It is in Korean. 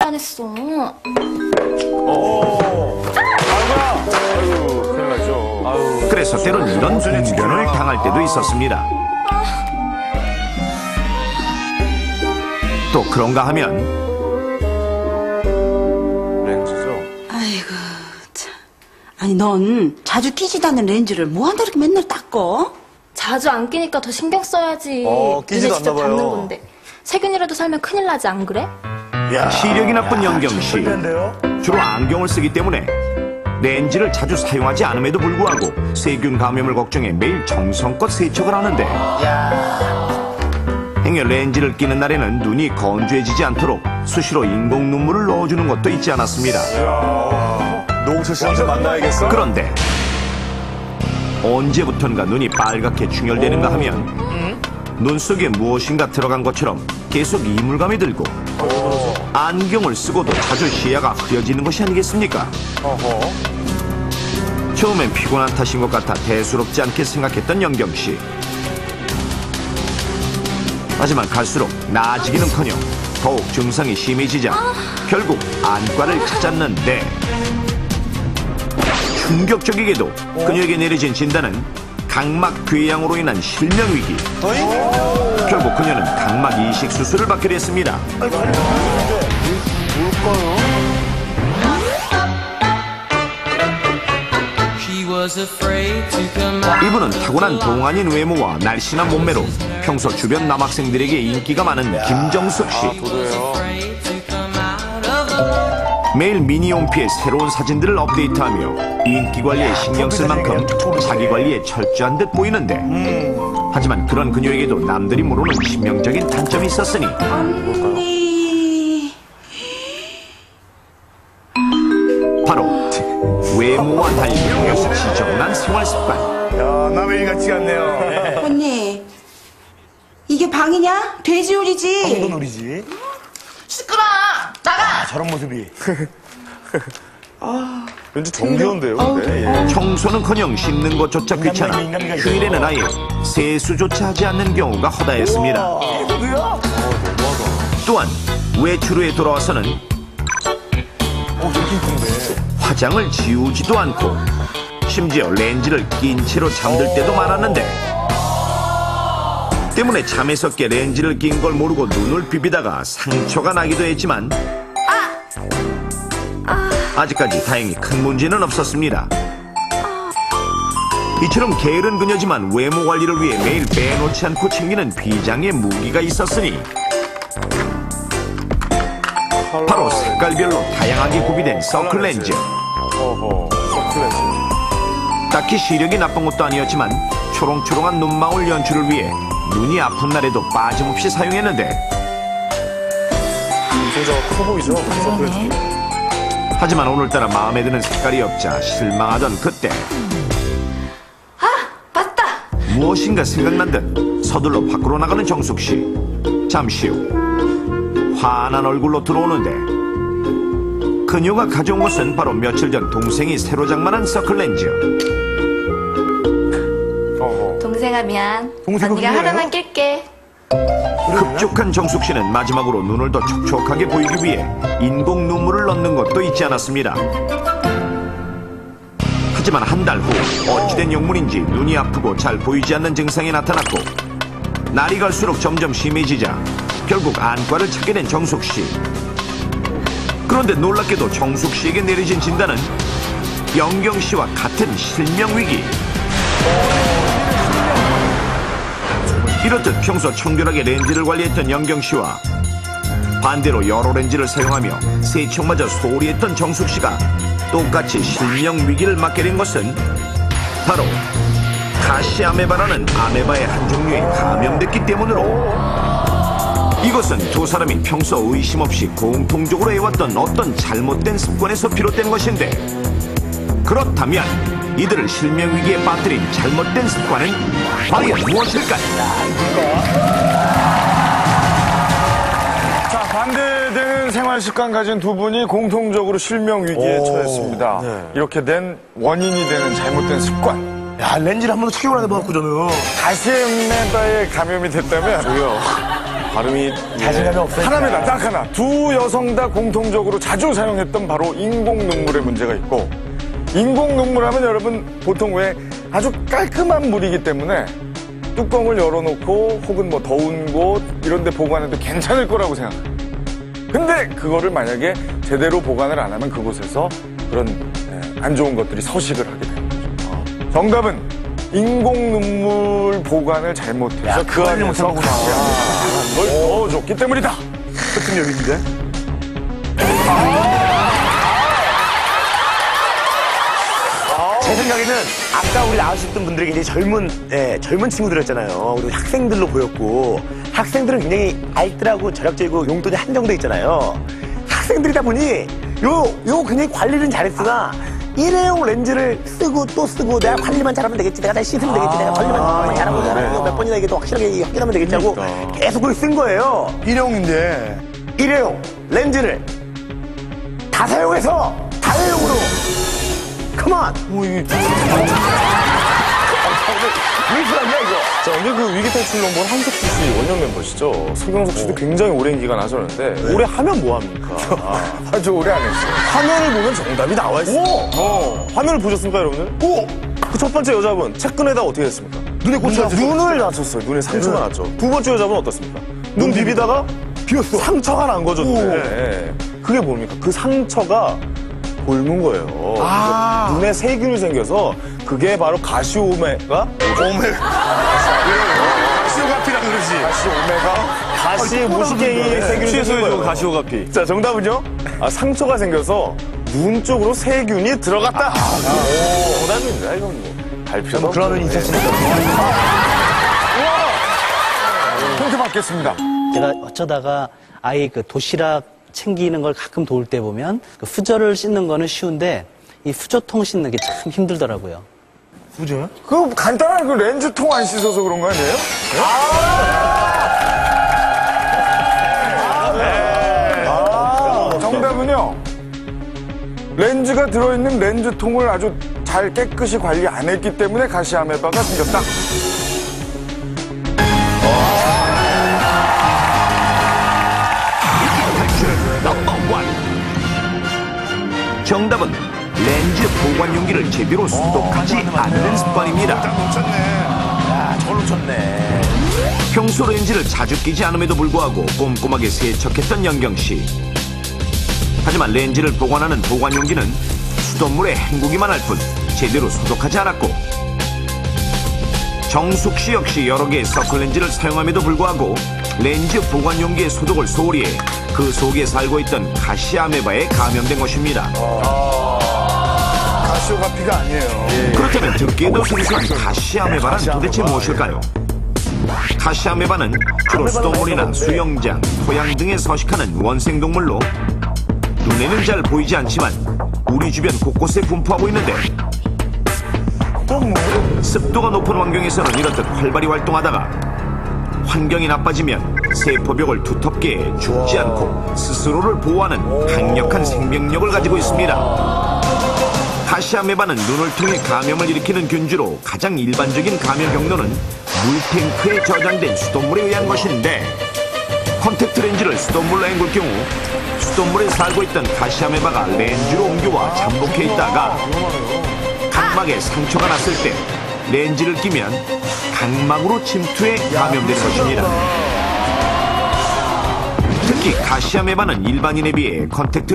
뻔했어. 아이고, 큰일 나죠. 그래서 때론 이런 봉변을 당할 때도 있었습니다. 또 그런가 하면 렌즈죠. 아이고, 참. 아니, 넌 자주 끼지도 않는 렌즈를 뭐한다 이렇게 맨날 닦어? 자주 안 끼니까 더 신경 써야지. 끼지도 이제 진짜 않나 봐요. 닿는 건데. 세균이라도 살면 큰일 나지, 안 그래? 시력이 나쁜 영경 씨. 주로 안경을 쓰기 때문에 렌즈를 자주 사용하지 않음에도 불구하고 세균 감염을 걱정해 매일 정성껏 세척을 하는데 행여 렌즈를 끼는 날에는 눈이 건조해지지 않도록 수시로 인공 눈물을 넣어주는 것도 있지 않았습니다. 노홍철 씨한테 만나야겠어? 그런데 언제부턴가 눈이 빨갛게 충혈되는가 하면 눈 속에 무엇인가 들어간 것처럼 계속 이물감이 들고 안경을 쓰고도 자주 시야가 흐려지는 것이 아니겠습니까? 처음엔 피곤한 탓인 것 같아 대수롭지 않게 생각했던 영경씨. 하지만 갈수록 나아지기는커녕 더욱 증상이 심해지자 결국 안과를 찾았는데 충격적이게도 그녀에게 내려진 진단은 각막 궤양으로 인한 실명 위기. 결국 그녀는 각막 이식 수술을 받게 됐습니다. 이분은 타고난 동안인 외모와 날씬한 몸매로 평소 주변 남학생들에게 인기가 많은 김정숙 씨. 매일 미니홈피에 새로운 사진들을 업데이트하며 인기 관리에 신경 쓸 만큼 자기 관리에 철저한 듯 보이는데 하지만 그런 그녀에게도 남들이 모르는 치명적인 단점이 있었으니 언니. 바로 외모와 달리 매우 지저분한 생활 습관. 야, 남의 일 같지가 않네요. 언니. 이게 방이냐? 돼지우리지? 황도놀이지. 시끄러! 나가! 저런 모습이. 왠지 정겨운데요, 근데. 예. 청소는커녕 씻는 것조차 귀찮아 휴일에는 아예 세수조차 하지 않는 경우가 허다했습니다. 또한 외출 후에 돌아와서는 화장을 지우지도 않고 심지어 렌즈를 낀 채로 잠들 때도 많았는데 때문에 잠에서 깨 렌즈를 낀 걸 모르고 눈을 비비다가 상처가 나기도 했지만 아직까지 다행히 큰 문제는 없었습니다. 이처럼 게으른 그녀지만 외모 관리를 위해 매일 빼놓지 않고 챙기는 비장의 무기가 있었으니 바로 색깔별로 다양하게 구비된 서클 렌즈. 서클렌즈. 딱히 시력이 나쁜 것도 아니었지만 초롱초롱한 눈망울 연출을 위해 눈이 아픈 날에도 빠짐없이 사용했는데 진짜 커 보이죠? 서클렌즈. 하지만 오늘따라 마음에 드는 색깔이 없자 실망하던 그때 맞다! 무엇인가 생각난 듯 서둘러 밖으로 나가는 정숙씨. 잠시 후 환한 얼굴로 들어오는데 그녀가 가져온 것은 바로 며칠 전 동생이 새로 장만한 서클렌즈. 동생아, 미안. 동생은 언니가 그거예요? 하루만 낄게. 급족한 정숙씨는 마지막으로 눈을 더 촉촉하게 보이기 위해 인공 눈물을 넣는 것도 잊지 않았습니다. 하지만 한 달 후 어찌된 영문인지 눈이 아프고 잘 보이지 않는 증상이 나타났고 날이 갈수록 점점 심해지자 결국 안과를 찾게 된 정숙씨. 그런데 놀랍게도 정숙씨에게 내려진 진단은 영경씨와 같은 실명 위기. 이렇듯 평소 청결하게 렌즈를 관리했던 영경씨와 반대로 여러 렌즈를 사용하며 세척마저 소홀히 했던 정숙씨가 똑같이 실명 위기를 맞게 된 것은 바로 가시아메바라는 아메바의 한 종류에 감염됐기 때문으로 이것은 두 사람이 평소 의심 없이 공통적으로 해왔던 어떤 잘못된 습관에서 비롯된 것인데 그렇다면 이들을 실명 위기에 빠뜨린 잘못된 습관은 과연 무엇일까요? 자, 반대되는 생활 습관 가진 두 분이 공통적으로 실명 위기에 처했습니다. 이렇게 된 원인이 되는 잘못된 습관. 야, 렌즈를 한 번도 착용을 안 해봐갖고 저는. 가시아메바에 감염이 됐다면 발음이 자신감이 없어요. 하나입니다. 딱 하나. 두 여성 다 공통적으로 자주 사용했던 바로 인공 눈물의 문제가 있고, 인공 눈물 하면 여러분 보통 왜 아주 깔끔한 물이기 때문에 뚜껑을 열어놓고 혹은 뭐 더운 곳 이런 데 보관해도 괜찮을 거라고 생각해요. 근데 그거를 만약에 제대로 보관을 안 하면 그곳에서 그런 안 좋은 것들이 서식을 하게 되는 거죠. 정답은 인공 눈물 보관을 잘못해서 그 안에서 가시한 걸 넣어줬기 때문이다. 같은 여기인데? 제 생각에는 아까 우리 나오셨던 분들이 굉장히 젊은 친구들이었잖아요. 그리고 학생들로 보였고, 학생들은 굉장히 알뜰하고 절약적이고 용돈이 한정돼 있잖아요. 학생들이다 보니 요 굉장히 관리는 잘했으나 일회용 렌즈를 쓰고 또 쓰고 내가 관리만 잘하면 되겠지, 내가 잘 씻으면 되겠지, 내가 관리만 잘하고 몇 번이나 이게 또 확실하게 확인하면 되겠지 하고 계속 그걸 쓴 거예요. 일용인데. 일회용 렌즈를 다 사용해서 다회용으로 컴온! 왜 그러냐 이거? 자, 근데 그 위기탈출 넘버는 한석주 씨 원년 멤버시죠. 서경석 씨도 굉장히 오랜 기간 하셨는데 올해 하면 뭐 합니까? 아주 오래 안 했어요. 화면을 보면 정답이 나와 있어요. 화면을 보셨습니까, 여러분들? 그 첫 번째 여자분 채끈에다 어떻게 됐습니까? 눈에 꽂혔어요. 눈을 낮췄어요. 눈에 상처가 났죠. 두 번째 여자분 어떻습니까? 눈 비비다가 비었어. 상처가 난 거죠. 눈에. 그게 뭡니까? 그 상처가 곪은 거예요. 눈에 세균이 생겨서 그게 바로 가시오메가 가시오가피라 그러지. 가시 무시갱이 세균이 생긴 거예요. 가시오가피. 자, 정답은요? 상처가 생겨서 눈 쪽으로 세균이 들어갔다. 정답입니다. 이건 뭐 발표도 그러면 있었으니까. 힌트 받겠습니다. 제가 어쩌다가 아이 그 도시락 챙기는 걸 가끔 도울 때 보면 그 후저를 씻는 거는 쉬운데 이 후저통 씻는 게 참 힘들더라고요. 그 간단한 그 렌즈통 안 씻어서 그런 거 아니에요? 정답은요. 렌즈가 들어있는 렌즈통을 아주 잘 깨끗이 관리 안 했기 때문에 가시아메바가 생겼다. 넘버 1. 정답은 렌즈 보관 용기를 제대로 소독하지 않는 습관입니다. 저걸 놓쳤네. 평소 렌즈를 자주 끼지 않음에도 불구하고 꼼꼼하게 세척했던 영경씨. 하지만 렌즈를 보관하는 보관 용기는 수돗물에 헹구기만 할 뿐 제대로 소독하지 않았고, 정숙씨 역시 여러 개의 서클 렌즈를 사용함에도 불구하고 렌즈 보관 용기의 소독을 소홀히 해 그 속에 살고 있던 가시아메바에 감염된 것입니다. 가시오가피가 아니에요. 그렇다면 듣기에도 생소한 가시아메바는 도대체 무엇일까요? 가시아메바는 주로 수돗물이나 수영장, 토양 등에 서식하는 원생동물로 눈에는 잘 보이지 않지만 우리 주변 곳곳에 분포하고 있는데, 습도가 높은 환경에서는 이렇듯 활발히 활동하다가 환경이 나빠지면 세포벽을 두텁게 해 죽지 않고 스스로를 보호하는 강력한 생명력을 가지고 있습니다. 가시아메바는 눈을 통해 감염을 일으키는 균주로 가장 일반적인 감염 경로는 물탱크에 저장된 수돗물에 의한 것인데, 컨택트 렌즈를 수돗물로 헹굴 경우 수돗물에 살고 있던 가시아메바가 렌즈로 옮겨와 잠복해 있다가 각막에 상처가 났을 때 렌즈를 끼면 각막으로 침투해 감염되는 것입니다. 특히 가시아메바는 일반인에 비해 컨택트